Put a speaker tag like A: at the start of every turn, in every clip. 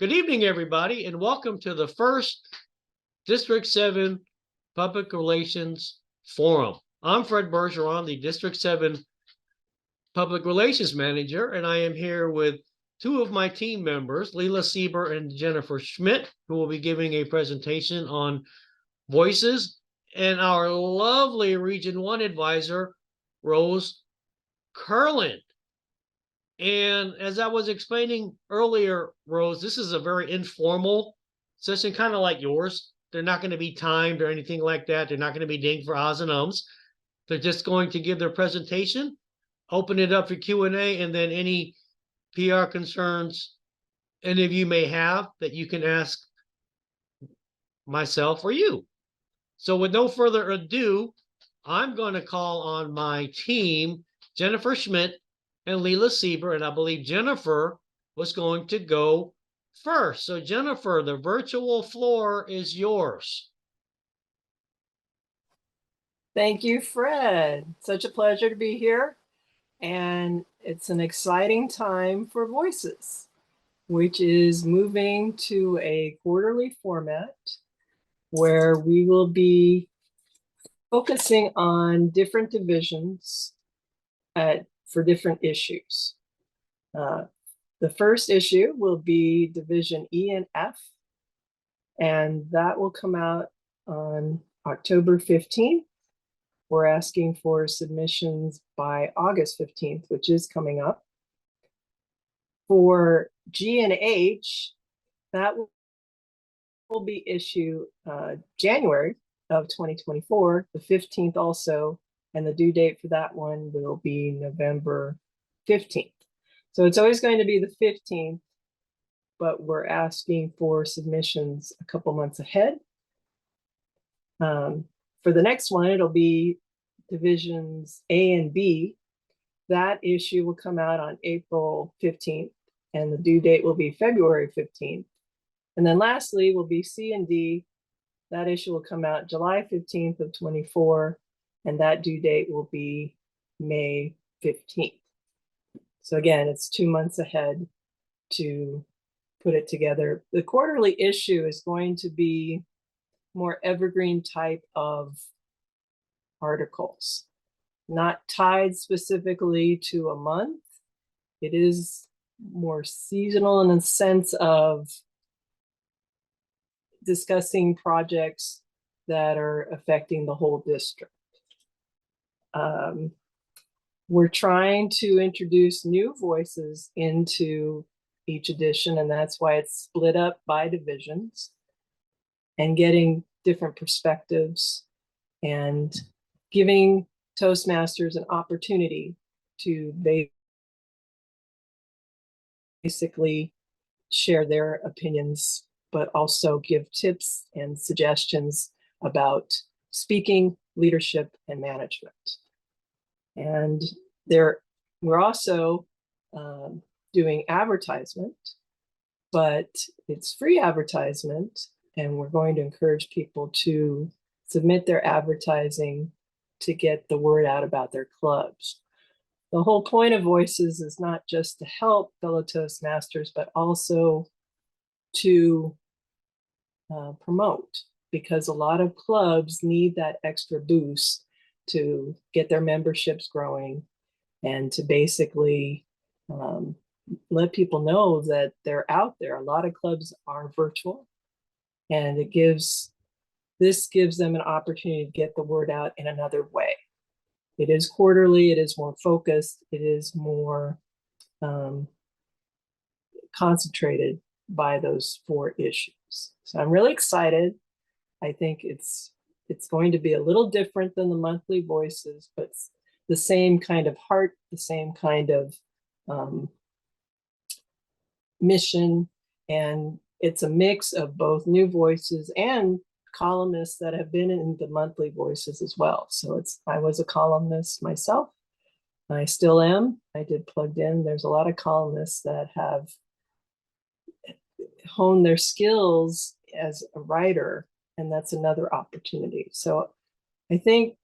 A: Good evening, everybody, and welcome to the first District 7 Public Relations Forum. I'm Fred Bergeron, the District 7 Public Relations Manager, and I am here with two of my team members, Leela Seeber and Jennifer Schmidt, who will be giving a presentation on voices, and our lovely Region 1 advisor, Rose Curland. And as I was explaining earlier, Rose, this is a very informal session, kind of like yours. They're not going to be timed or anything like that. They're not going to be dinged for ahs and ums. They're just going to give their presentation, open it up for Q&A, and then any PR concerns any of you may have that you can ask myself or you. So with no further ado, I'm going to call on my team, Jennifer Schmidt and Leela Seeber, and I believe Jennifer was going to go first. So Jennifer, the virtual floor is yours.
B: Thank you, Fred. Such a pleasure to be here. And it's an exciting time for Voices, which is moving to a quarterly format where we will be focusing on different divisions for different issues. The first issue will be Division E and F, and that will come out on October 15th. We're asking for submissions by August 15th, which is coming up. For G and H, that will be issue January of 2024, the 15th also, and the due date for that one will be November 15th. So it's always going to be the 15th, but we're asking for submissions a couple months ahead. For the next one, it'll be divisions A and B. That issue will come out on April 15th, and the due date will be February 15th. And then lastly will be C and D. That issue will come out July 15th of 24, and that due date will be May 15th. So again, it's 2 months ahead to put it together. The quarterly issue is going to be more evergreen type of articles, not tied specifically to a month. It is more seasonal in the sense of discussing projects that are affecting the whole district. We're trying to introduce new voices into each edition, and that's why it's split up by divisions and getting different perspectives and giving Toastmasters an opportunity to basically share their opinions, but also give tips and suggestions about speaking, leadership, and management. And we're also doing advertisement, but it's free advertisement, and we're going to encourage people to submit their advertising to get the word out about their clubs. The whole point of Voices is not just to help fellow Toastmasters, but also to promote, because a lot of clubs need that extra boost to get their memberships growing and to basically let people know that they're out there. A lot of clubs are virtual, and this gives them an opportunity to get the word out in another way. It is quarterly, it is more focused, it is more concentrated by those 4 issues. So I'm really excited. I think it's going to be a little different than the monthly Voices, but the same kind of heart, the same kind of mission, and it's a mix of both new voices and columnists that have been in the monthly Voices as well. So I was a columnist myself. I still am. I did Plugged In. There's a lot of columnists that have honed their skills as a writer, and that's another opportunity. So I think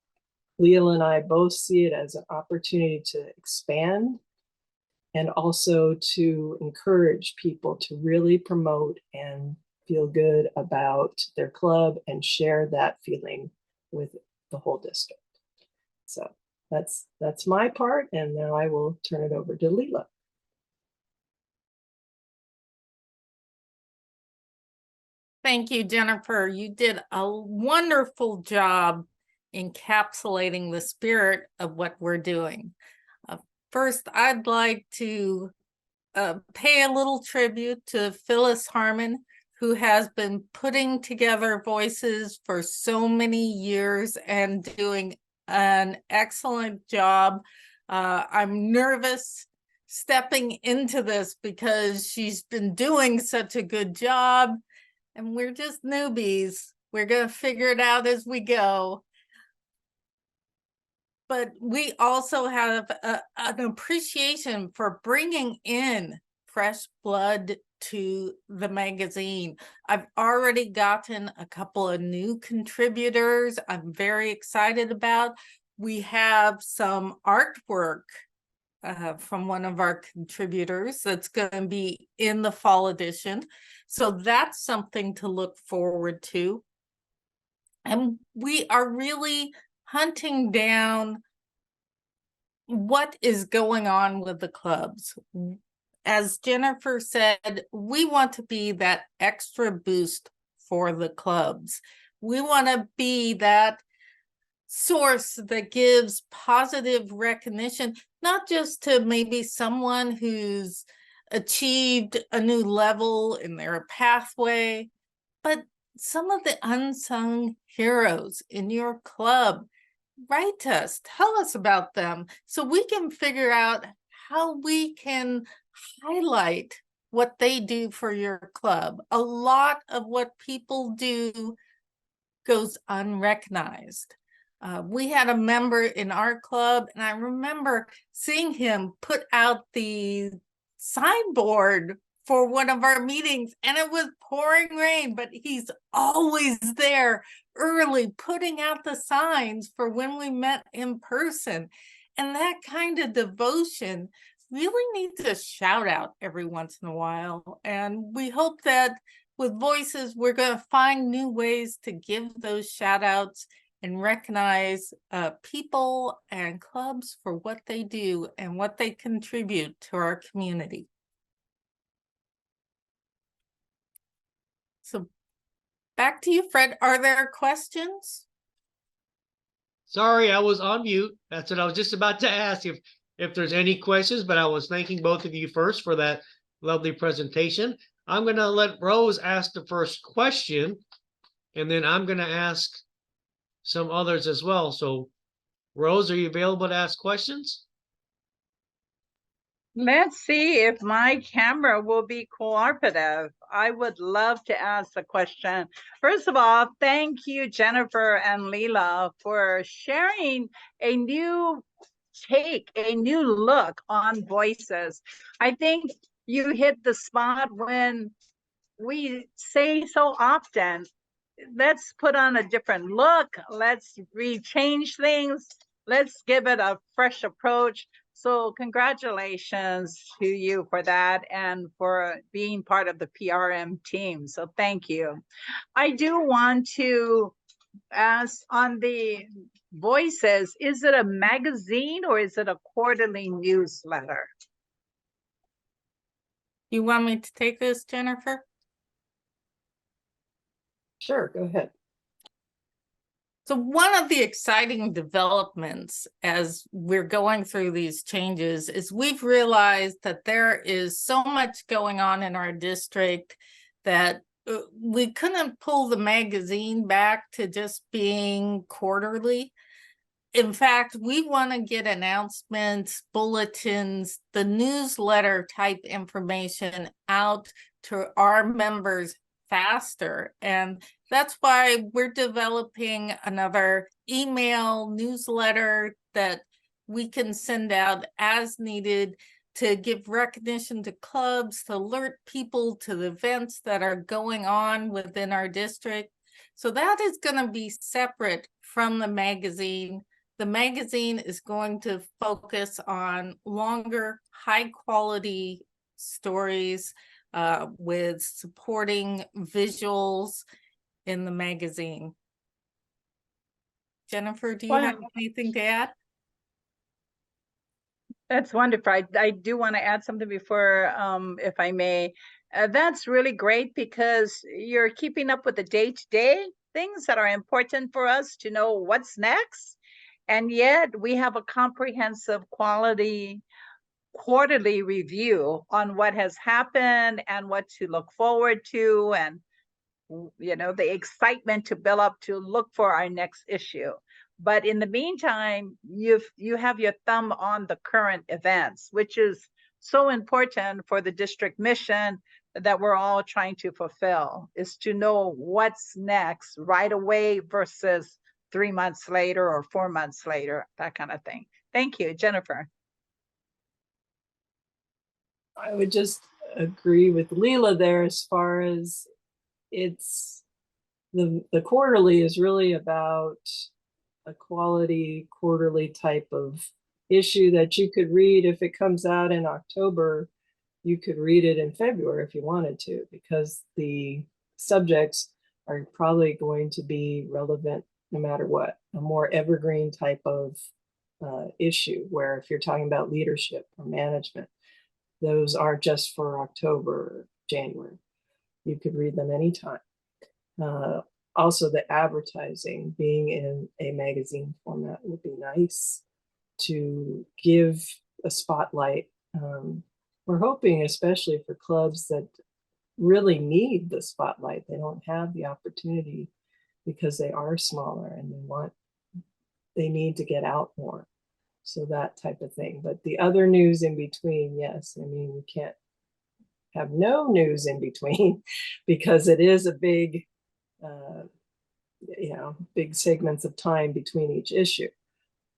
B: Leela and I both see it as an opportunity to expand and also to encourage people to really promote and feel good about their club and share that feeling with the whole district. So that's my part, and now I will turn it over to Leela.
C: Thank you, Jennifer. You did a wonderful job encapsulating the spirit of what we're doing. First, I'd like to pay a little tribute to Phyllis Harmon, who has been putting together voices for so many years and doing an excellent job. I'm nervous stepping into this because she's been doing such a good job, and we're just newbies. We're going to figure it out as we go. But we also have an appreciation for bringing in fresh blood to the magazine. I've already gotten a couple of new contributors I'm very excited about. We have some artwork from one of our contributors that's going to be in the fall edition. So that's something to look forward to. And we are really hunting down what is going on with the clubs. As Jennifer said, we want to be that extra boost for the clubs. We want to be that source that gives positive recognition, not just to maybe someone who's achieved a new level in their pathway, but some of the unsung heroes in your club. Write us, tell us about them so we can figure out how we can highlight what they do for your club. A lot of what people do goes unrecognized. We had a member in our club, and I remember seeing him put out the signboard for one of our meetings, and it was pouring rain, but he's always there early putting out the signs for when we met in person. And that kind of devotion really needs a shout out every once in a while. And we hope that with Voices, we're going to find new ways to give those shout outs and recognize people and clubs for what they do and what they contribute to our community. So back to you, Fred. Are there questions?
A: Sorry, I was on mute. That's what I was just about to ask, if there's any questions, but I was thanking both of you first for that lovely presentation. I'm going to let Rose ask the first question, and then I'm going to ask some others as well. So, Rose, are you available to ask questions?
D: Let's see if my camera will be cooperative. I would love to ask the question. First of all, thank you, Jennifer and Leela, for sharing a new take, a new look on Voices. I think you hit the spot when we say so often, let's put on a different look, let's rechange things, let's give it a fresh approach. So congratulations to you for that and for being part of the PRM team. So thank you. I do want to ask on the Voices, is it a magazine or is it a quarterly newsletter?
C: You want me to take this, Jennifer?
B: Sure, go ahead.
C: So one of the exciting developments as we're going through these changes is we've realized that there is so much going on in our district that we couldn't pull the magazine back to just being quarterly. In fact, we want to get announcements, bulletins, the newsletter type information out to our members faster. And that's why we're developing another email newsletter that we can send out as needed to give recognition to clubs, to alert people to the events that are going on within our district. So that is going to be separate from the magazine. the magazine is going to focus on longer, high quality stories with supporting visuals in the magazine. Jennifer, do you have
D: Wow.
C: anything to add?
D: That's wonderful. I do want to add something before, if I may. That's really great because you're keeping up with the day-to-day things that are important for us to know what's next. And yet we have a comprehensive quality quarterly review on what has happened and what to look forward to, and the excitement to build up to look for our next issue. But in the meantime, you have your thumb on the current events, which is so important for the district mission that we're all trying to fulfill, is to know what's next right away versus 3 months later or 4 months later, that kind of thing. Thank you, Jennifer.
B: I would just agree with Leela there as far as it's the quarterly is really about a quality quarterly type of issue that you could read. If it comes out in October, you could read it in February if you wanted to, because the subjects are probably going to be relevant no matter what. A more evergreen type of issue, where if you're talking about leadership or management, those are just for October or January. You could read them anytime. Also, the advertising being in a magazine format would be nice to give a spotlight. We're hoping, especially for clubs that really need the spotlight, they don't have the opportunity because they are smaller and they need to get out more. So that type of thing. But the other news in between, yes, I mean, we can't have no news in between because it is a big, big segments of time between each issue.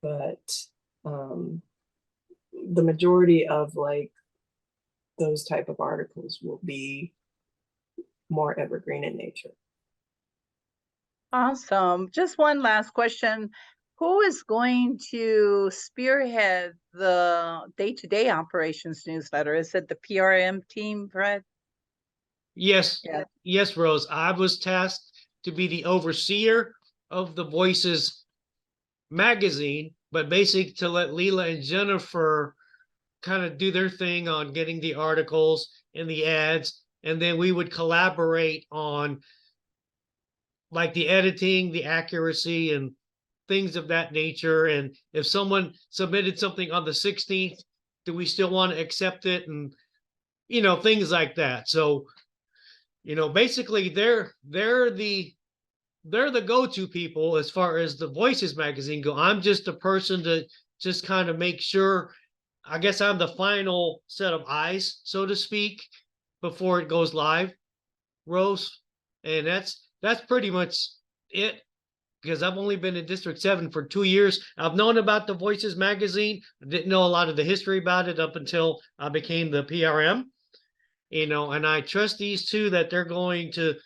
B: But the majority of like those type of articles will be more evergreen in nature.
D: Awesome. Just one last question. Who is going to spearhead the day-to-day operations newsletter? Is it the PRM team, Fred?
A: Yes,
D: Yeah.
A: yes, Rose. I was tasked to be the overseer of the Voices magazine, but basically to let Leela and Jennifer kind of do their thing on getting the articles and the ads, and then we would collaborate on like the editing, the accuracy, and things of that nature. And if someone submitted something on the 16th, do we still want to accept it? And things like that. So basically they're the go-to people as far as the Voices magazine go. I'm just a person to just kind of make sure, I guess I'm the final set of eyes, so to speak, before it goes live, Rose. And that's pretty much it, because I've only been in District 7 for 2 years. I've known about the Voices magazine. I didn't know a lot of the history about it up until I became the PRM. And I trust these two that they're going to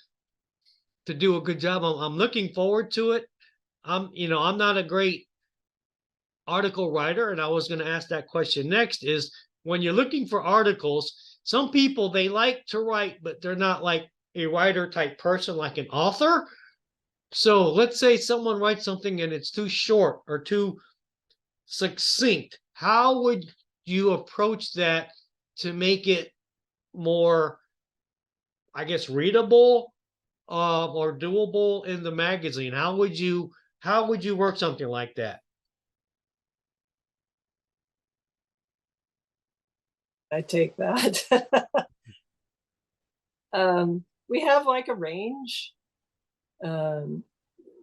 A: do a good job. I'm looking forward to it. I'm not a great article writer, and I was going to ask that question next, is when you're looking for articles, some people, they like to write, but they're not like a writer type person, like an author. So let's say someone writes something and it's too short or too succinct. How would you approach that to make it more, I guess, readable or doable in the magazine? How would you work something like that?
B: I take that. We have like a range.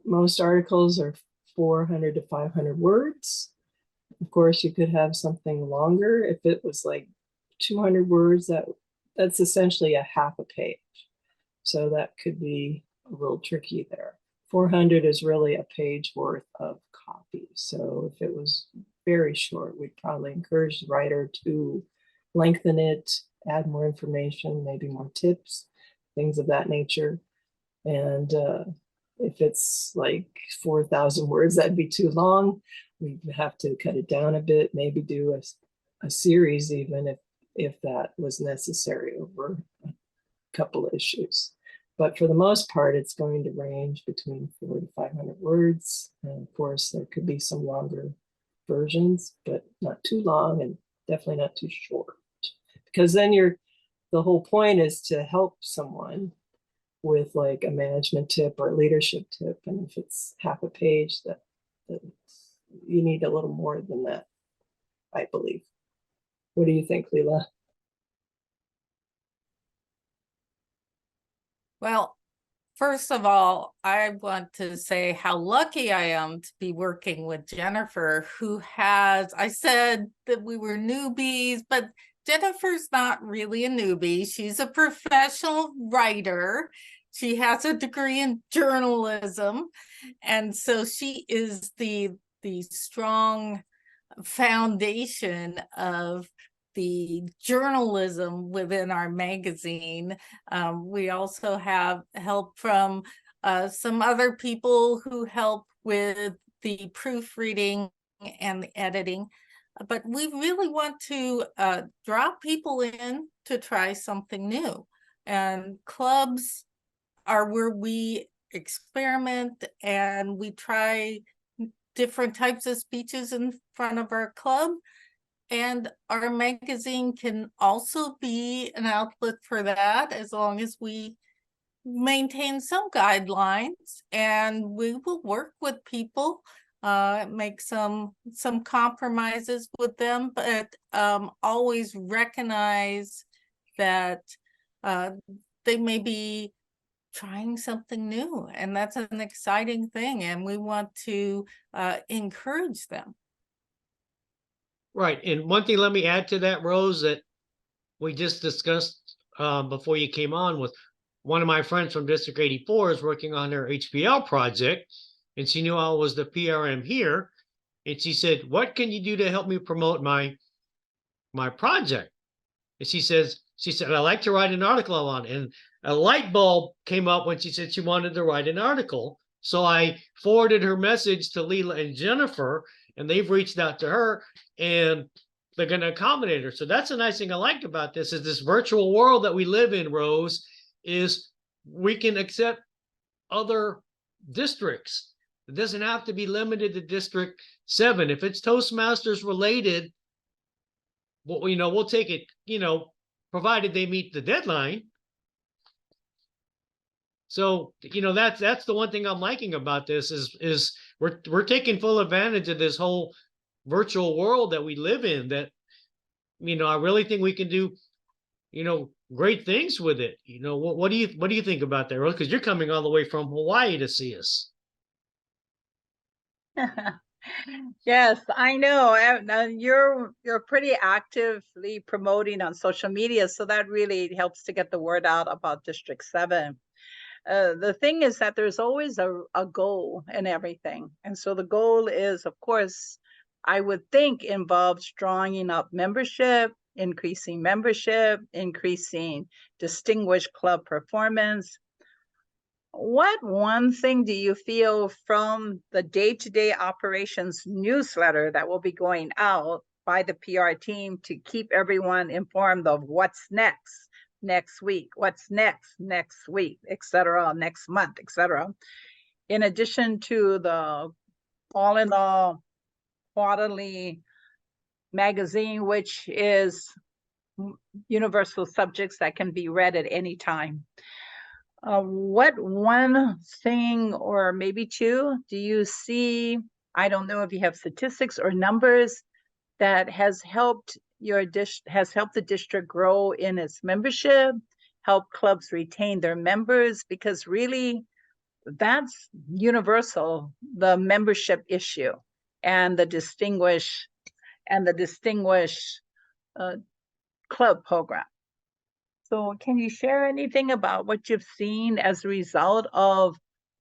B: Most articles are 400 to 500 words. Of course, you could have something longer. If it was like 200 words, that's essentially a half a page. So that could be a little tricky there. 400 is really a page worth of copy. So if it was very short, we'd probably encourage the writer to lengthen it, add more information, maybe more tips, things of that nature. And If it's like 4,000 words, that'd be too long. We have to cut it down a bit, maybe do a series even if that was necessary over a couple of issues. But for the most part, it's going to range between 400 to 500 words. And of course, there could be some longer versions, but not too long and definitely not too short. Because then the whole point is to help someone with like a management tip or a leadership tip. And if it's half a page, that you need a little more than that, I believe. What do you think, Leela?
C: Well, first of all, I want to say how lucky I am to be working with Jennifer, who has, I said that we were newbies, but Jennifer's not really a newbie. She's a professional writer. She has a degree in journalism. And so she is the strong foundation of the journalism within our magazine. We also have help from some other people who help with the proofreading and the editing. But we really want to draw people in to try something new. And clubs are where we experiment and we try different types of speeches in front of our club. And our magazine can also be an outlet for that, as long as we maintain some guidelines, and we will work with people, make some compromises with them, but always recognize that they may be trying something new, and that's an exciting thing, and we want to encourage them.
A: Right. And one thing, let me add to that, Rose, that we just discussed before you came on with one of my friends from District 84 is working on their HPL project, and she knew I was the PRM here. And she said, what can you do to help me promote my project? And she said, I like to write an article on it. And a light bulb came up when she said she wanted to write an article. So I forwarded her message to Leela and Jennifer, and they've reached out to her, and they're going to accommodate her. So that's a nice thing I like about this, is this virtual world that we live in, Rose, is we can accept other districts. It doesn't have to be limited to District 7. If it's Toastmasters related, well, we'll take it, provided they meet the deadline. So, that's the one thing I'm liking about this is we're taking full advantage of this whole virtual world that we live in, that, I really think we can do, great things with it. What do you think about that, Rose? Because you're coming all the way from Hawaii to see us.
D: Yes, I know. You're pretty actively promoting on social media, so that really helps to get the word out about District 7. The thing is that there's always a goal in everything. And so the goal is, of course, I would think involves drawing up membership, increasing distinguished club performance. What one thing do you feel from the day-to-day operations newsletter that will be going out by the PR team to keep everyone informed of what's next week, what's next week, etc., next month, etc., in addition to the all in all quarterly magazine, which is universal subjects that can be read at any time? What one thing or maybe two do you see? I don't know if you have statistics or numbers that has helped the district grow in its membership, help clubs retain their members, because really that's universal, the membership issue and the distinguished club program. So can you share anything about what you've seen as a result of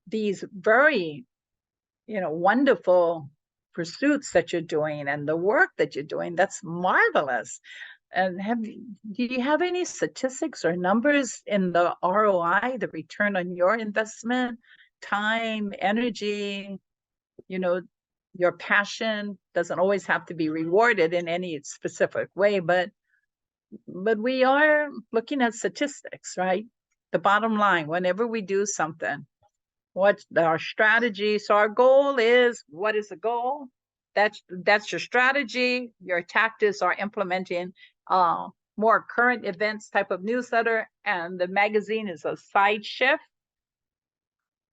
D: these very, wonderful pursuits that you're doing and the work that you're doing? That's marvelous. And do you have any statistics or numbers in the ROI, the return on your investment, time, energy, you know, your passion doesn't always have to be rewarded in any specific way, but we are looking at statistics, right? The bottom line, whenever we do something, what's our strategy? So our goal is, what is the goal? That's your strategy. Your tactics are implementing more current events type of newsletter, and the magazine is a side shift.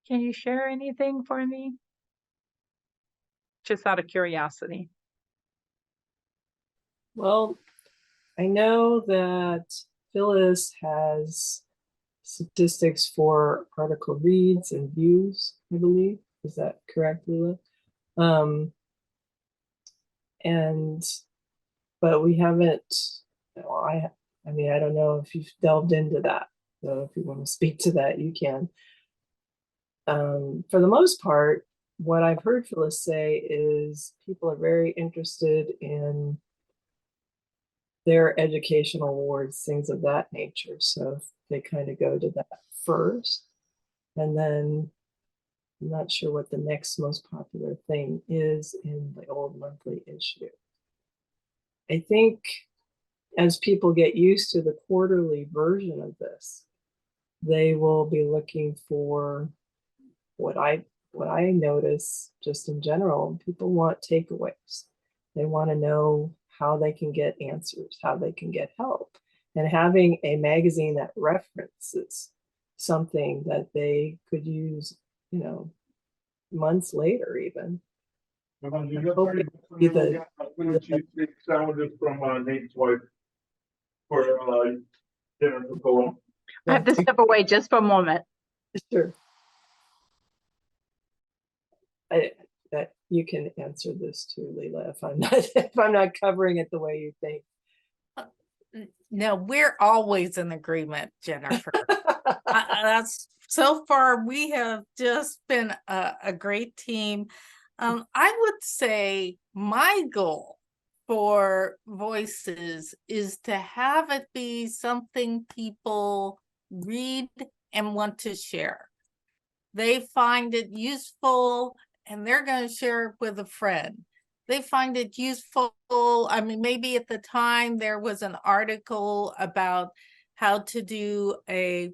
D: Can you share anything for me? Just out of curiosity.
B: Well, I know that Phyllis has statistics for article reads and views, I believe. Is that correct, Leela? But we haven't, I mean, I don't know if you've delved into that. So if you want to speak to that, you can. For the most part, what I've heard Phyllis say is people are very interested in their educational awards, things of that nature. So they kind of go to that first. And then I'm not sure what the next most popular thing is in the old monthly issue. I think as people get used to the quarterly version of this, they will be looking for what I notice just in general. People want takeaways. They want to know how they can get answers, how they can get help. And having a magazine that references something that they could use, you know, months later even.
E: Sandwiches from Nate's wife for dinner to go on.
D: I have to step away just for a moment.
B: Sure. That you can answer this too, Leela, if I'm not covering it the way you think.
C: No, we're always in agreement, Jennifer. That's so far we have just been a great team. I would say my goal for Voices is to have it be something people read and want to share. They find it useful and they're going to share it with a friend. They find it useful. I mean, maybe at the time there was an article about how to do a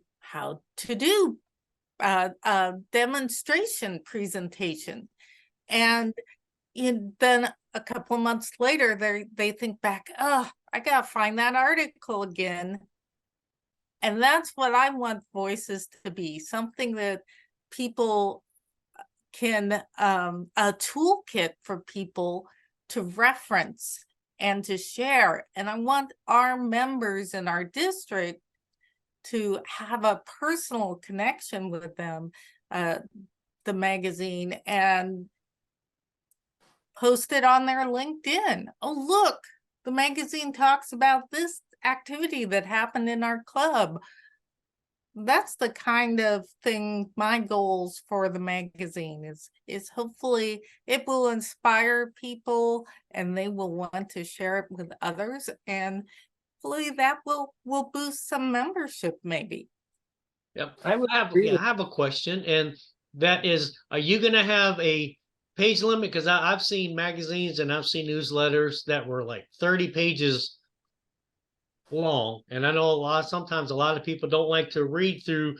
C: demonstration presentation. And then a couple of months later, they think back, oh, I got to find that article again. And that's what I want Voices to be, something that people can, a toolkit for people to reference and to share. And I want our members in our district to have a personal connection with them, the magazine, and post it on their LinkedIn. Oh, look, the magazine talks about this activity that happened in our club. That's the kind of thing my goals for the magazine is hopefully it will inspire people and they will want to share it with others, and hopefully that will boost some membership maybe.
A: Yep.
B: I would
A: I
B: agree with
A: have a question, and that is, are you going to have a page limit? Because I've seen magazines and I've seen newsletters that were like 30 pages long, and I know sometimes a lot of people don't like to read through,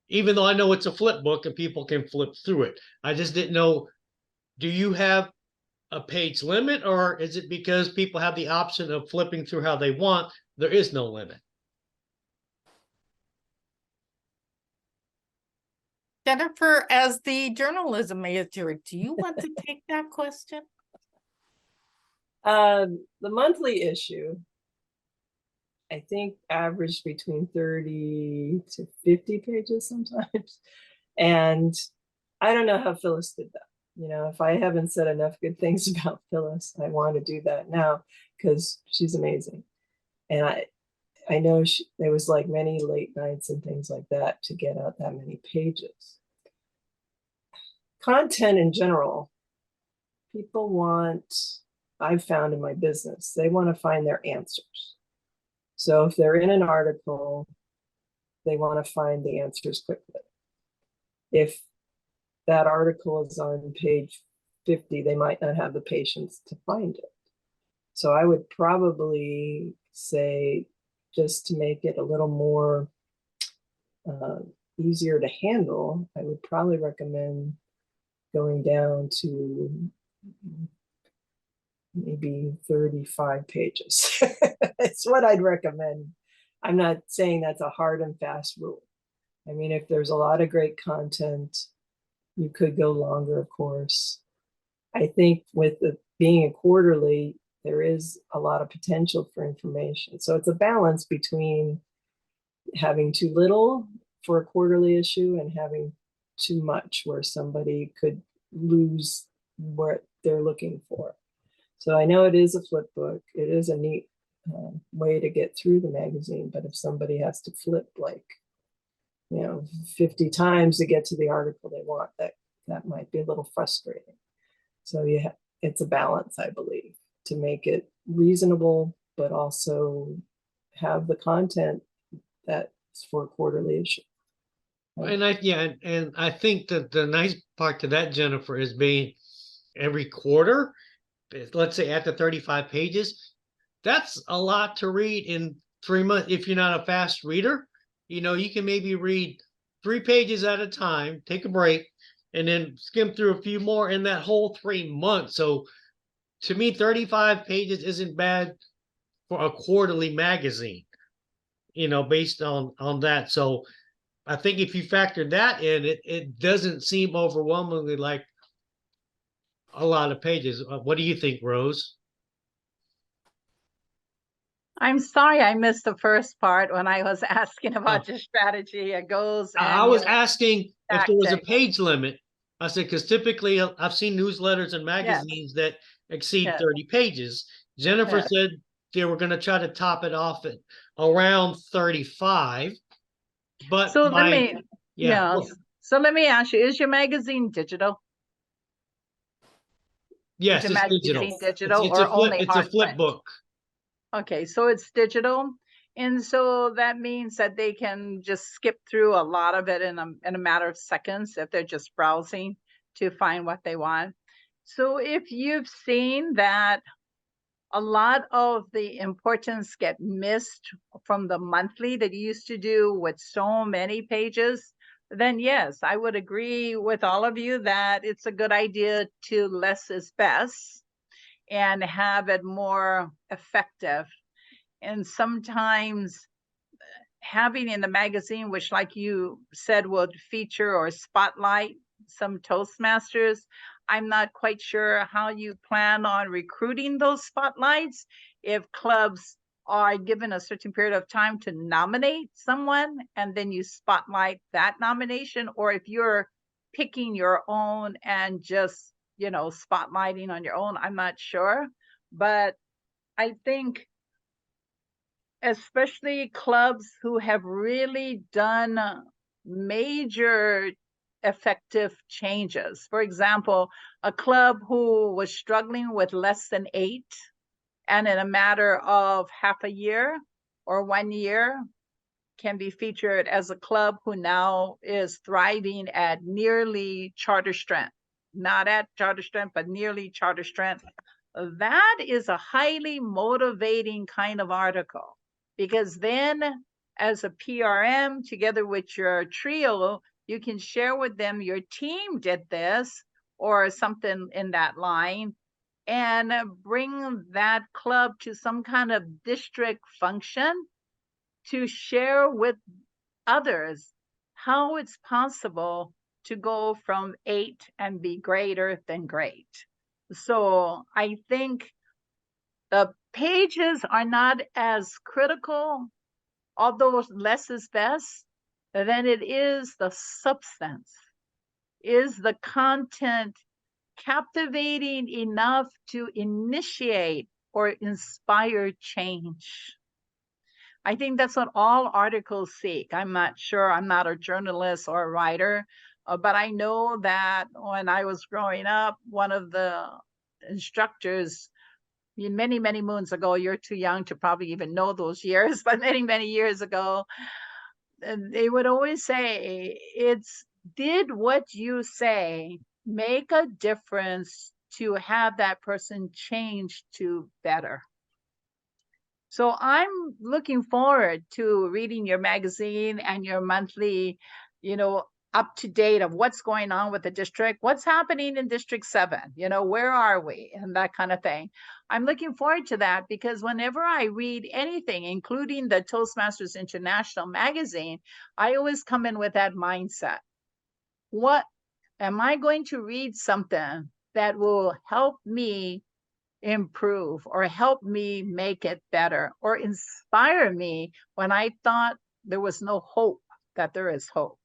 A: even though I know it's a flip book and people can flip through it. I just didn't know, do you have a page limit, or is it because people have the option of flipping through how they want, there is no limit?
C: Jennifer, as the journalism major, do you want to take that question?
B: The monthly issue, I think, averaged between 30 to 50 pages sometimes. And I don't know how Phyllis did that. You know, if I haven't said enough good things about Phyllis, I want to do that now because she's amazing. And I know there was like many late nights and things like that to get out that many pages. Content in general, people want, I've found in my business, they want to find their answers. So if they're in an article, they want to find the answers quickly. If that article is on page 50, they might not have the patience to find it. So I would probably say, just to make it a little more easier to handle, I would probably recommend going down to maybe 35 pages. It's what I'd recommend. I'm not saying that's a hard and fast rule. I mean, if there's a lot of great content, you could go longer, of course. I think with it being a quarterly, there is a lot of potential for information. So it's a balance between having too little for a quarterly issue and having too much where somebody could lose what they're looking for. So I know it is a flip book. It is a neat way to get through the magazine, but if somebody has to flip like, 50 times to get to the article they want, that might be a little frustrating. So it's a balance, I believe, to make it reasonable, but also have the content that's for a quarterly issue.
A: And I think that the nice part to that, Jennifer, is being every quarter, let's say after 35 pages, that's a lot to read in 3 months. If you're not a fast reader, you can maybe read 3 pages at a time, take a break, and then skim through a few more in that whole 3 months. So to me, 35 pages isn't bad for a quarterly magazine, based on that. So I think if you factor that in, it doesn't seem overwhelmingly like a lot of pages. What do you think, Rose?
D: I'm sorry I missed the first part when I was asking about your strategy, your goals.
A: I was asking if there was a
D: tactics.
A: page limit. I said, because typically I've seen newsletters and magazines that exceed
D: Yes.
A: 30 pages. Jennifer
D: Yes.
A: said they were going to try to top it off at around 35. But
D: So let me,
A: yeah.
D: So let me ask you, is your magazine digital?
A: Yes,
D: Is your
A: it's digital.
D: magazine digital
A: It's
D: or
A: a flip.
D: only
A: It's a
D: hard
A: flip
D: print?
A: book.
D: Okay, so it's digital. And so that means that they can just skip through a lot of it in a matter of seconds if they're just browsing to find what they want. So if you've seen that a lot of the importance get missed from the monthly that you used to do with so many pages, then yes, I would agree with all of you that it's a good idea to less is best and have it more effective. And sometimes having in the magazine, which like you said, would feature or spotlight some Toastmasters, I'm not quite sure how you plan on recruiting those spotlights. If clubs are given a certain period of time to nominate someone and then you spotlight that nomination, or if you're picking your own and just, spotlighting on your own, I'm not sure. But I think especially clubs who have really done major effective changes. For example, a club who was struggling with less than 8, and in a matter of half a year or 1 year can be featured as a club who now is thriving at nearly charter strength, not at charter strength, but nearly charter strength. That is a highly motivating kind of article, because then as a PRM together with your trio, you can share with them your team did this or something in that line, and bring that club to some kind of district function to share with others how it's possible to go from 8 and be greater than great. So I think the pages are not as critical, although less is best, than it is the substance. Is the content captivating enough to initiate or inspire change? I think that's what all articles seek. I'm not sure, I'm not a journalist or a writer, but I know that when I was growing up, one of the instructors many, many moons ago, you're too young to probably even know those years, but many, many years ago, they would always say, it's did what you say make a difference to have that person change to better? So I'm looking forward to reading your magazine and your monthly, up to date of what's going on with the district, what's happening in District 7, where are we, and that kind of thing. I'm looking forward to that because whenever I read anything, including the Toastmasters International magazine, I always come in with that mindset. What am I going to read something that will help me improve or help me make it better or inspire me when I thought there was no hope, that there is hope?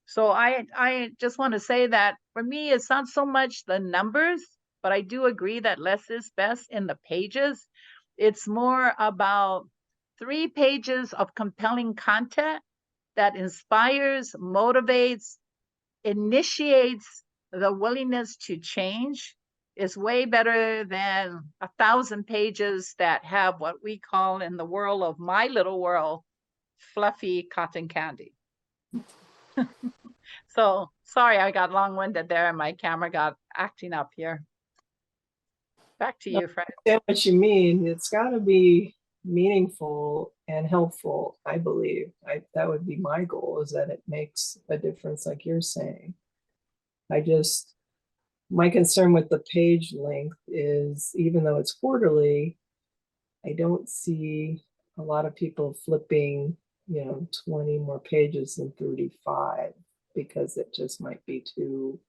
D: So I just want to say that for me, it's not so much the numbers, but I do agree that less is best in the pages. It's more about 3 pages of compelling content that inspires, motivates, initiates the willingness to change is way better than 1,000 pages that have what we call in the world of my little world, fluffy cotton candy. So sorry, I got long-winded there and my camera got acting up here. Back to you, Fred.
B: I understand what you mean. It's got to be meaningful and helpful, I believe. That would be my goal, is that it makes a difference, like you're saying. My concern with the page length is, even though it's quarterly, I don't see a lot of people flipping, 20 more pages than 35, because it just might be too,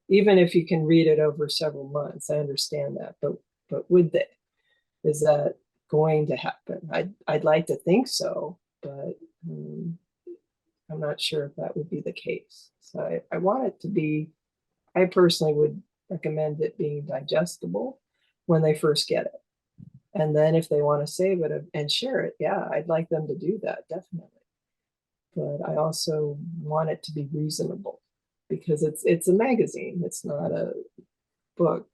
B: even if you can read it over several months, I understand that, but would they? Is that going to happen? I'd like to think so, but I'm not sure if that would be the case. So I want it to be, I personally would recommend it being digestible when they first get it. And then if they want to save it and share it, yeah, I'd like them to do that, definitely. But I also want it to be reasonable, because it's a magazine, it's not a book.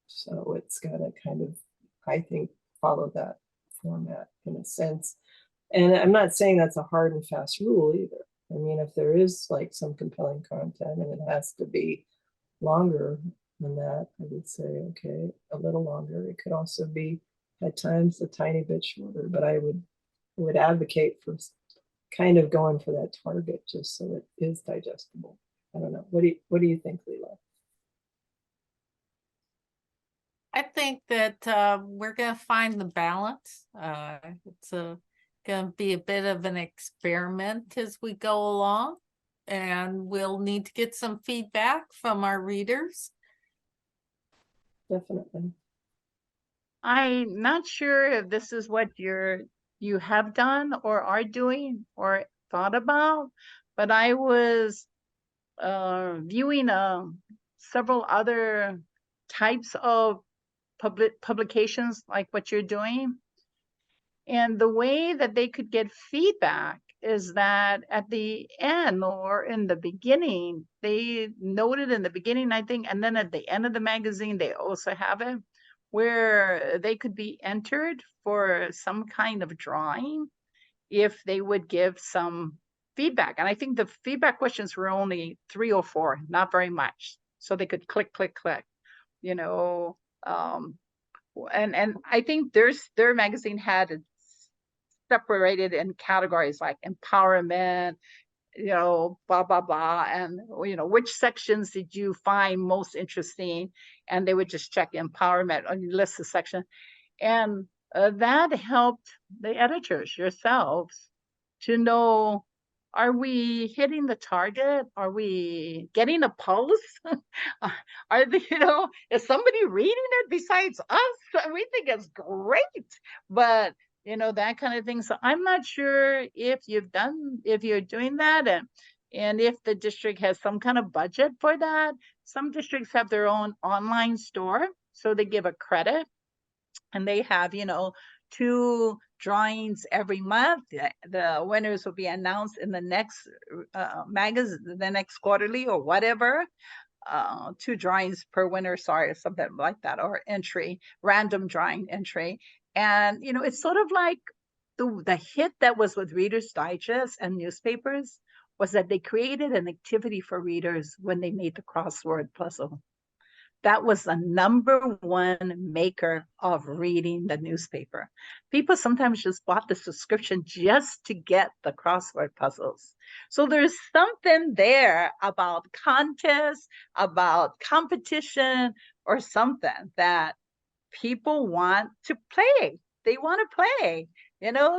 B: So it's got to kind of, I think, follow that format in a sense. And I'm not saying that's a hard and fast rule either. I mean, if there is like some compelling content and it has to be longer than that, I would say, okay, a little longer. It could also be at times a tiny bit shorter, but I would advocate for kind of going for that target, just so it is digestible. I don't know. What do you think, Leela?
C: I think that we're going to find the balance. It's going to be a bit of an experiment as we go along, and we'll need to get some feedback from our readers.
B: Definitely.
D: I'm not sure if this is what you have done or are doing or thought about, but I was viewing several other types of publications like what you're doing. And the way that they could get feedback is that at the end or in the beginning, they noted in the beginning, I think, and then at the end of the magazine, they also have it, where they could be entered for some kind of drawing if they would give some feedback. And I think the feedback questions were only 3 or 4, not very much. So they could click, click, click, and I think their magazine had it separated in categories like empowerment, blah, blah, blah. And, which sections did you find most interesting? And they would just check empowerment and list the section. And that helped the editors, yourselves, to know, are we hitting the target? Are we getting a pulse? Are they, is somebody reading it besides us? We think it's great, but that kind of thing. So I'm not sure if you're doing that, and if the district has some kind of budget for that. Some districts have their own online store, so they give a credit, and they have 2 drawings every month. The winners will be announced in the next magazine, the next quarterly or whatever. 2 drawings per winner, sorry, or something like that, or entry, random drawing entry. And it's sort of like the hit that was with Reader's Digest and newspapers, was that they created an activity for readers when they made the crossword puzzle. That was the #1 maker of reading the newspaper. People sometimes just bought the subscription just to get the crossword puzzles. So there's something there about contests, about competition, or something that people want to play. They want to play,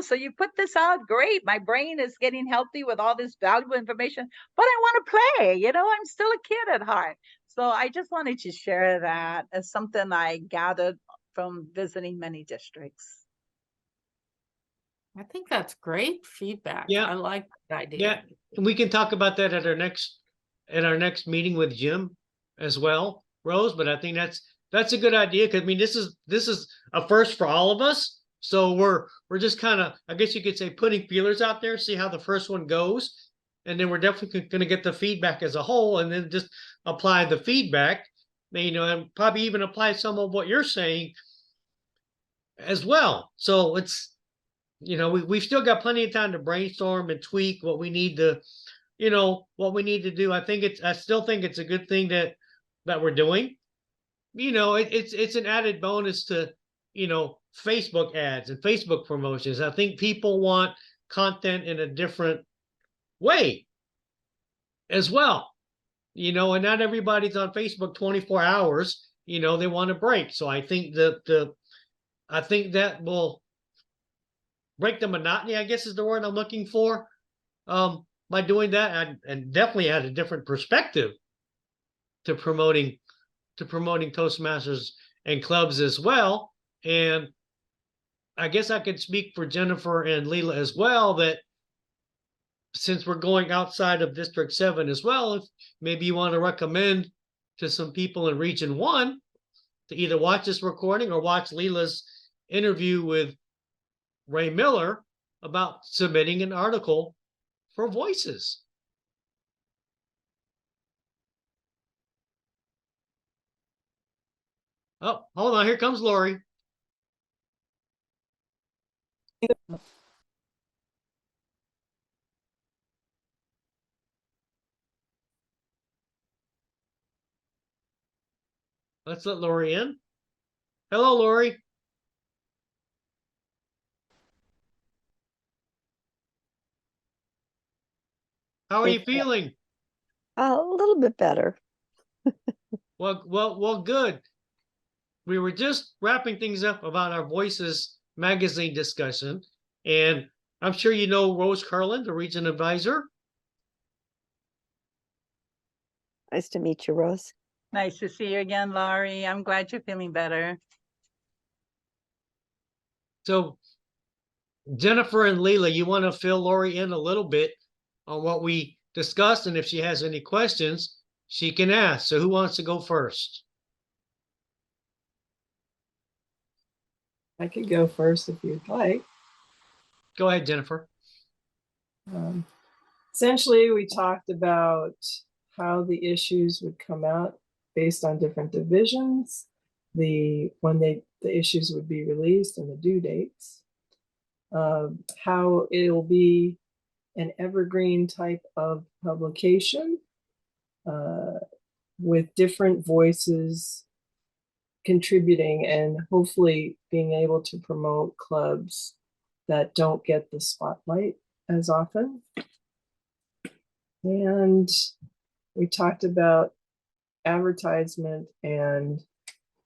D: so you put this out, great. My brain is getting healthy with all this valuable information, but I want to play, I'm still a kid at heart. So I just wanted to share that as something I gathered from visiting many districts.
C: I think that's great feedback.
A: Yeah.
C: I like that idea.
A: Yeah, and we can talk about that at our next meeting with Jim as well, Rose. But I think that's a good idea, because I mean, this is a first for all of us. So we're just kind of, I guess you could say, putting feelers out there, see how the first one goes, and then we're definitely going to get the feedback as a whole, and then just apply the feedback, and probably even apply some of what you're saying as well. So it's, we've still got plenty of time to brainstorm and tweak what we need to, what we need to do. I still think it's a good thing that we're doing. It's an added bonus to, Facebook ads and Facebook promotions. I think people want content in a different way as well, and not everybody's on Facebook 24 hours. They want a break. So I think I think that will break the monotony, I guess is the word I'm looking for, by doing that, and definitely add a different perspective to promoting Toastmasters and clubs as well. And I guess I could speak for Jennifer and Leela as well, that since we're going outside of District 7 as well, if maybe you want to recommend to some people in Region 1 to either watch this recording or watch Leela's interview with Ray Miller about submitting an article for Voices. Oh, hold on. Here comes Lori. Let's let Lori in. Hello, Lori. How are you feeling?
F: A little bit better.
A: Well, good. We were just wrapping things up about our Voices magazine discussion, and I'm sure you know Rose Carlin, the region advisor.
F: Nice to meet you, Rose.
D: Nice to see you again, Laurie. I'm glad you're feeling better.
A: So Jennifer and Leela, you want to fill Lori in a little bit on what we discussed, and if she has any questions, she can ask. So who wants to go first?
B: I could go first if you'd like.
A: Go ahead, Jennifer.
B: Essentially, we talked about how the issues would come out based on different divisions, when the issues would be released and the due dates, how it'll be an evergreen type of publication with different voices contributing and hopefully being able to promote clubs that don't get the spotlight as often. And we talked about advertisement and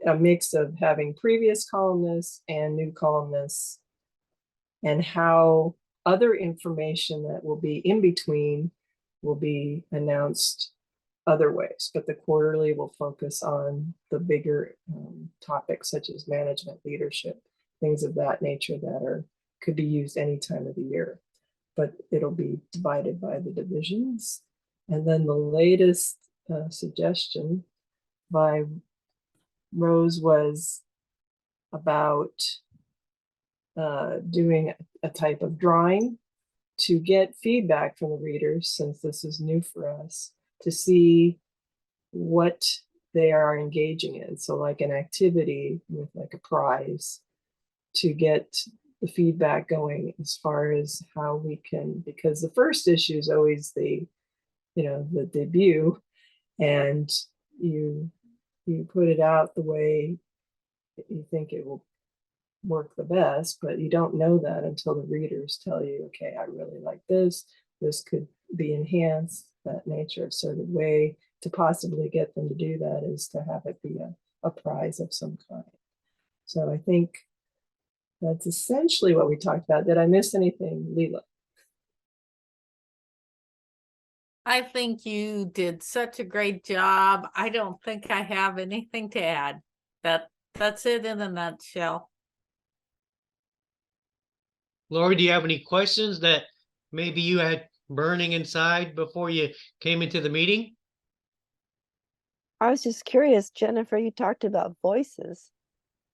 B: a mix of having previous columnists and new columnists, and how other information that will be in between will be announced other ways, but the quarterly will focus on the bigger topics such as management, leadership, things of that nature that could be used any time of the year, but it'll be divided by the divisions. And then the latest suggestion by Rose was about doing a type of drawing to get feedback from the readers, since this is new for us, to see what they are engaging in. So like an activity with like a prize to get the feedback going as far as how we can, because the first issue is always the debut, and you put it out the way that you think it will work the best, but you don't know that until the readers tell you, okay, I really like this could be enhanced, that nature. So the way to possibly get them to do that is to have it be a prize of some kind. So I think that's essentially what we talked about. Did I miss anything, Leela?
C: I think you did such a great job. I don't think I have anything to add. That's it in a nutshell.
A: Lori, do you have any questions that maybe you had burning inside before you came into the meeting?
F: I was just curious, Jennifer, you talked about voices.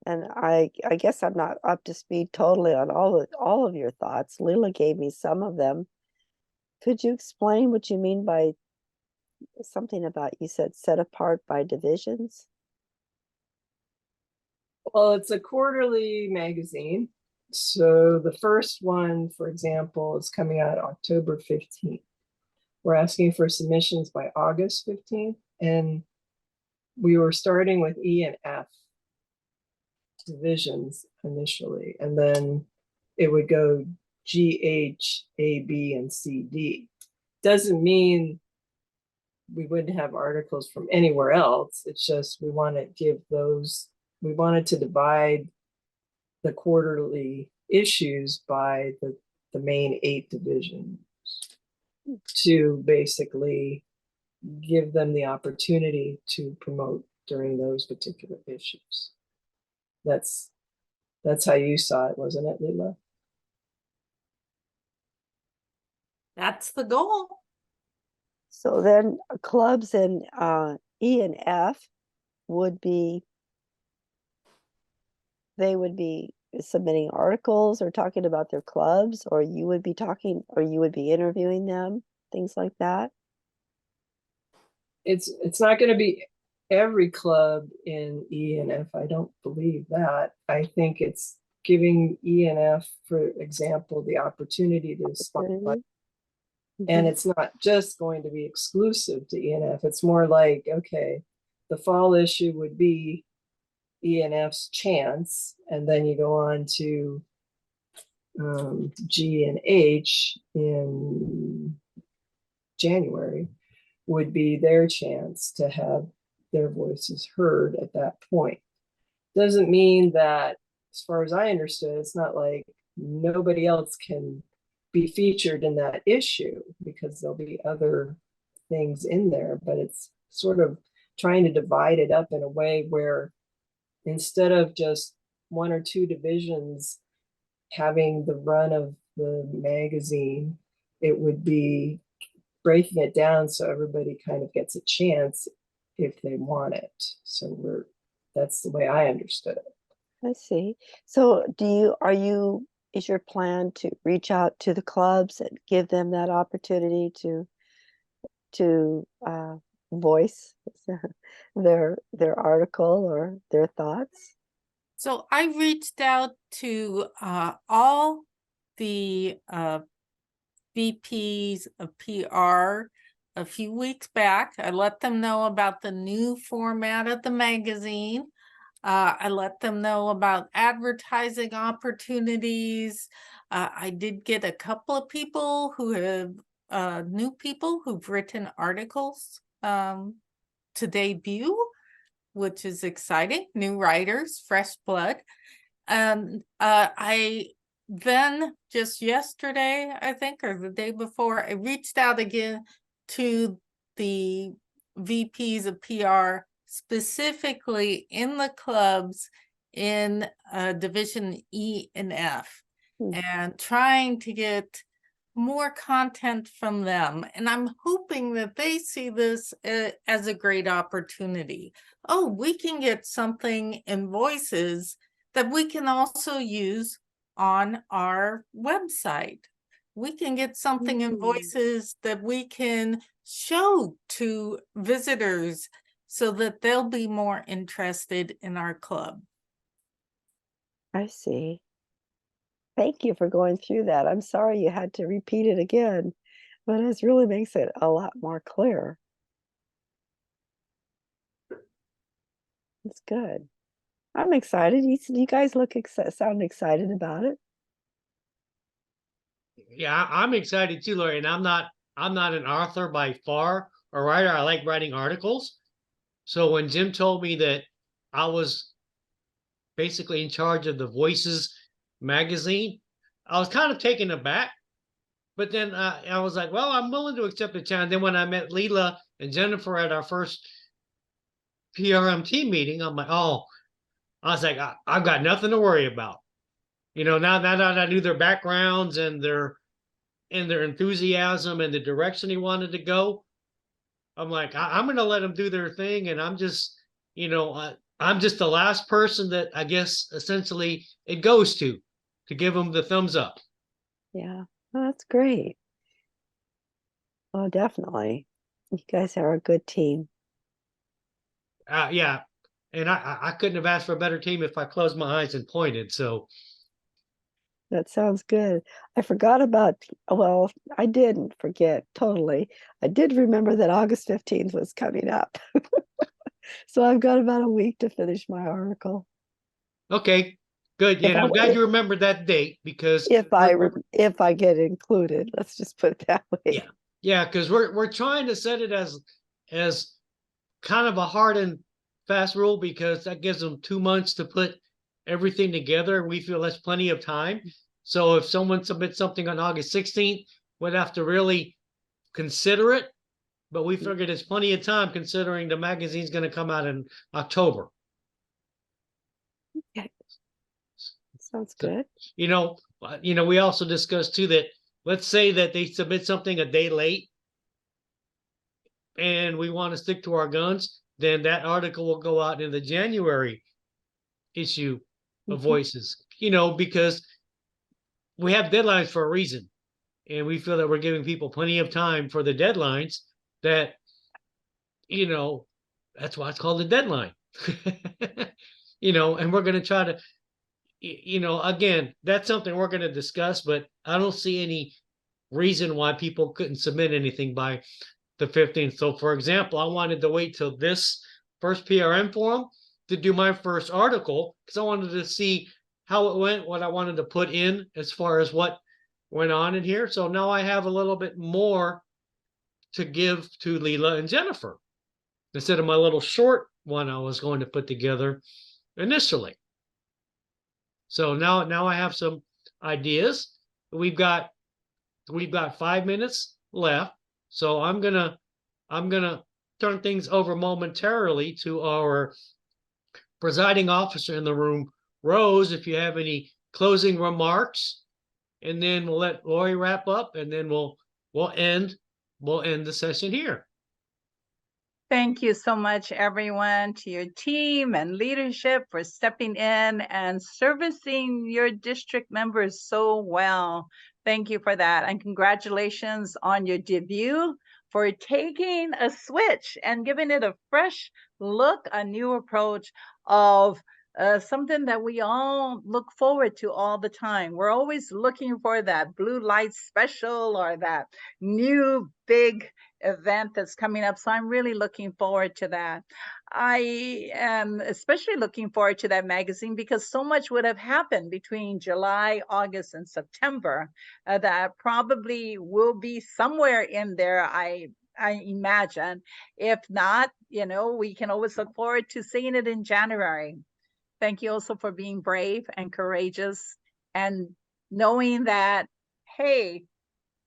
F: And I guess I'm not up to speed totally on all of your thoughts. Leela gave me some of them. Could you explain what you mean by something about, you said set apart by divisions?
B: Well, it's a quarterly magazine. So the first one, for example, is coming out October 15th. We're asking for submissions by August 15th. And we were starting with E and F divisions initially, and then it would go G, H, A, B, and C, D. Doesn't mean we wouldn't have articles from anywhere else. It's just we want to give those, we wanted to divide the quarterly issues by the main 8 divisions to basically give them the opportunity to promote during those particular issues. That's how you saw it, wasn't it, Leela?
C: That's the goal.
F: So then clubs in E and F would be, they would be submitting articles or talking about their clubs, or you would be talking, or you would be interviewing them, things like that.
B: It's not going to be every club in E and F. I don't believe that. I think it's giving E and F, for example, the opportunity to spotlight. And it's not just going to be exclusive to E and F. It's more like, okay, the fall issue would be E and F's chance, and then you go on to G and H in January would be their chance to have their voices heard at that point. Doesn't mean that, as far as I understood, it's not like nobody else can be featured in that issue, because there'll be other things in there, but it's sort of trying to divide it up in a way where instead of just 1 or 2 divisions having the run of the magazine, it would be breaking it down so everybody kind of gets a chance if they want it. So that's the way I understood it.
F: I see. So is your plan to reach out to the clubs and give them that opportunity to voice their article or their thoughts?
C: So I reached out to all the VPs of PR a few weeks back. I let them know about the new format of the magazine. I let them know about advertising opportunities. I did get a couple of people who have new people who've written articles to debut, which is exciting. New writers, fresh blood. And I then just yesterday, I think, or the day before, I reached out again to the VPs of PR, specifically in the clubs in Division E and F, and trying to get more content from them. And I'm hoping that they see this as a great opportunity. Oh, we can get something in voices that we can also use on our website. We can get something in voices that we can show to visitors so that they'll be more interested in our club.
F: I see. thank you for going through that. I'm sorry you had to repeat it again, but it really makes it a lot more clear. It's good. I'm excited. You guys sound excited about it.
A: Yeah, I'm excited too, Lori. And I'm not an author by far or writer. I like writing articles. So when Jim told me that I was basically in charge of the Voices magazine, I was kind of taken aback. But then I was like, well, I'm willing to accept the challenge. Then when I met Leela and Jennifer at our first PRM team meeting, I'm like, oh, I was like, I've got nothing to worry about. Now that I knew their backgrounds and their enthusiasm and the direction he wanted to go, I'm like, I'm going to let them do their thing, and I'm just, I'm just the last person that I guess essentially it goes to give them the thumbs up.
F: Yeah, well, that's great. Oh, definitely. You guys are a good team.
A: Yeah, and I couldn't have asked for a better team if I closed my eyes and pointed. So
F: That sounds good. I forgot about, well, I didn't forget totally. I did remember that August 15th was coming up. So I've got about a week to finish my article.
A: okay, good. Yeah,
F: If
A: and
F: I,
A: I'm glad you remembered that date because
F: if I get included, let's just put it that way.
A: yeah, because we're trying to set it as kind of a hard and fast rule because that gives them 2 months to put everything together. We feel that's plenty of time. So if someone submits something on August 16th, we'd have to really consider it. But we figured it's plenty of time considering the magazine's going to come out in October.
F: Sounds good.
A: We also discussed too that let's say that they submit something a day late and we want to stick to our guns, then that article will go out in the January issue of Voices, because we have deadlines for a reason. And we feel that we're giving people plenty of time for the deadlines that, that's why it's called a deadline. And we're going to try to, again, that's something we're going to discuss, but I don't see any reason why people couldn't submit anything by the 15th. So for example, I wanted to wait till this first PRM forum to do my first article because I wanted to see how it went, what I wanted to put in as far as what went on in here. So now I have a little bit more to give to Leela and Jennifer instead of my little short one I was going to put together initially. So now I have some ideas. We've got 5 minutes left. So I'm gonna turn things over momentarily to our presiding officer in the room, Rose, if you have any closing remarks, and then we'll let Lori wrap up, and then we'll end the session here.
D: Thank you so much, everyone, to your team and leadership for stepping in and servicing your district members so well. Thank you for that. And congratulations on your debut for taking a switch and giving it a fresh look, a new approach of something that we all look forward to all the time. We're always looking for that blue light special or that new big event that's coming up. So I'm really looking forward to that. I am especially looking forward to that magazine because so much would have happened between July, August, and September that probably will be somewhere in there, I imagine. If not, we can always look forward to seeing it in January. Thank you also for being brave and courageous and knowing that, hey,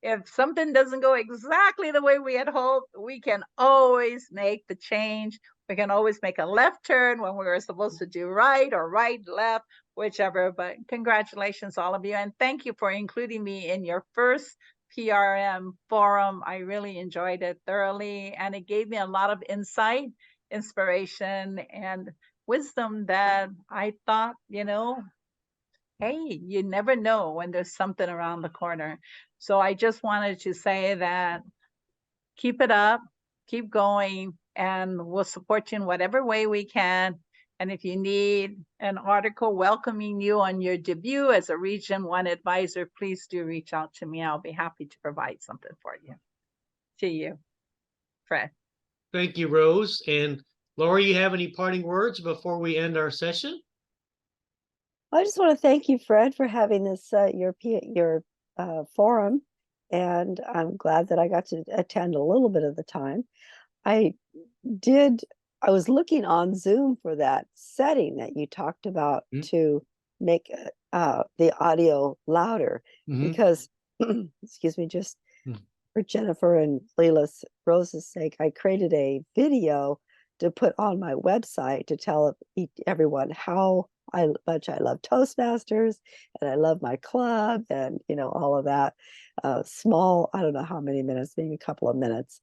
D: if something doesn't go exactly the way we had hoped, we can always make the change. We can always make a left turn when we were supposed to do right or right, left, whichever. But congratulations, all of you. And thank you for including me in your first PRM forum. I really enjoyed it thoroughly. And it gave me a lot of insight, inspiration, and wisdom that I thought, hey, you never know when there's something around the corner. So I just wanted to say that keep it up, keep going, and we'll support you in whatever way we can. And if you need an article welcoming you on your debut as a Region 1 advisor, please do reach out to me. I'll be happy to provide something for you. To you, Fred.
A: Thank you, Rose. And Laura, you have any parting words before we end our session?
F: I just want to thank you, Fred, for having this your forum, and I'm glad that I got to attend a little bit of the time. I was looking on Zoom for that setting that you talked about to make the audio louder, because excuse me, just for Jennifer and Leela's Rose's sake, I created a video to put on my website to tell everyone how much I love Toastmasters and I love my club, and all of that. Small, I don't know how many minutes, maybe a couple of minutes,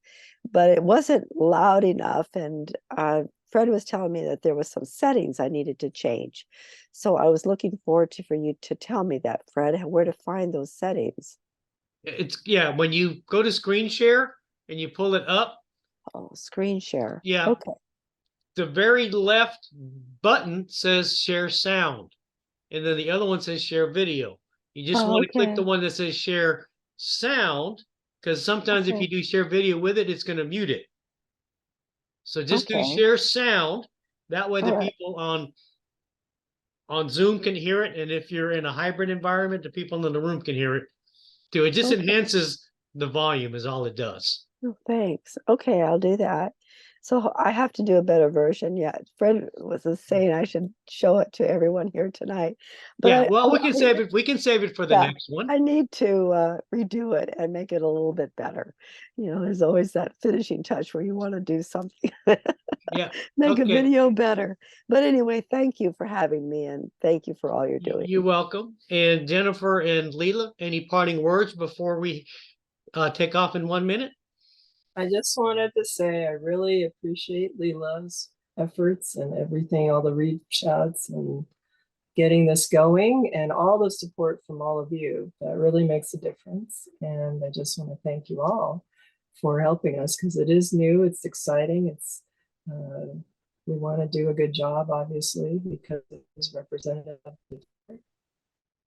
F: but it wasn't loud enough. And Fred was telling me that there was some settings I needed to change. So I was looking forward for you to tell me that, Fred, and where to find those settings.
A: Yeah, when you go to screen share and you pull it up.
F: Oh, screen share.
A: Yeah.
F: Okay.
A: The very left button says share sound, and then the other one says share video. You just want to click the one that says share sound, because sometimes if you do share video with it, it's going to mute it. So just do share sound. That way the people on Zoom can hear it, and if you're in a hybrid environment, the people in the room can hear it too. It just enhances the volume is all it does.
F: Oh, thanks. Okay, I'll do that. So I have to do a better version. Yeah, Fred was saying I should show it to everyone here tonight. But
A: yeah, well, we can save it. We can save it for the next one.
F: I need to redo it and make it a little bit better. There's always that finishing touch where you want to do something.
A: Yeah.
F: Make a video better. But anyway, thank you for having me, and thank you for all you're doing.
A: You're welcome. And Jennifer and Leela, any parting words before we take off in 1 minute?
B: I just wanted to say I really appreciate Leela's efforts and everything, all the reach outs and getting this going, and all the support from all of you. That really makes a difference. And I just want to thank you all for helping us, because it is new, it's exciting, it's we want to do a good job, obviously, because it is representative of the district.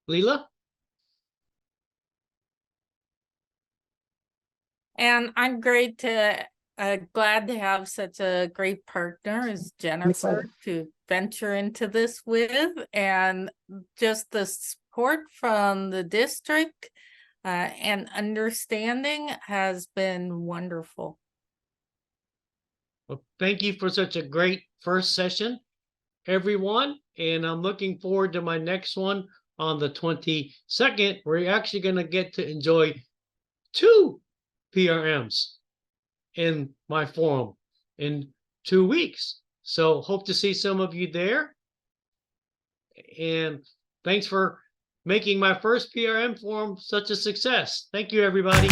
A: Leela?
C: And I'm glad to have such a great partner as Jennifer to venture into this with, and just the support from the district and understanding has been wonderful.
A: Well, thank you for such a great first session, everyone. And I'm looking forward to my next one on the 22nd. We're actually going to get to enjoy 2 PRMs in my forum in 2 weeks. So hope to see some of you there. And thanks for making my first PRM forum such a success. Thank you, everybody.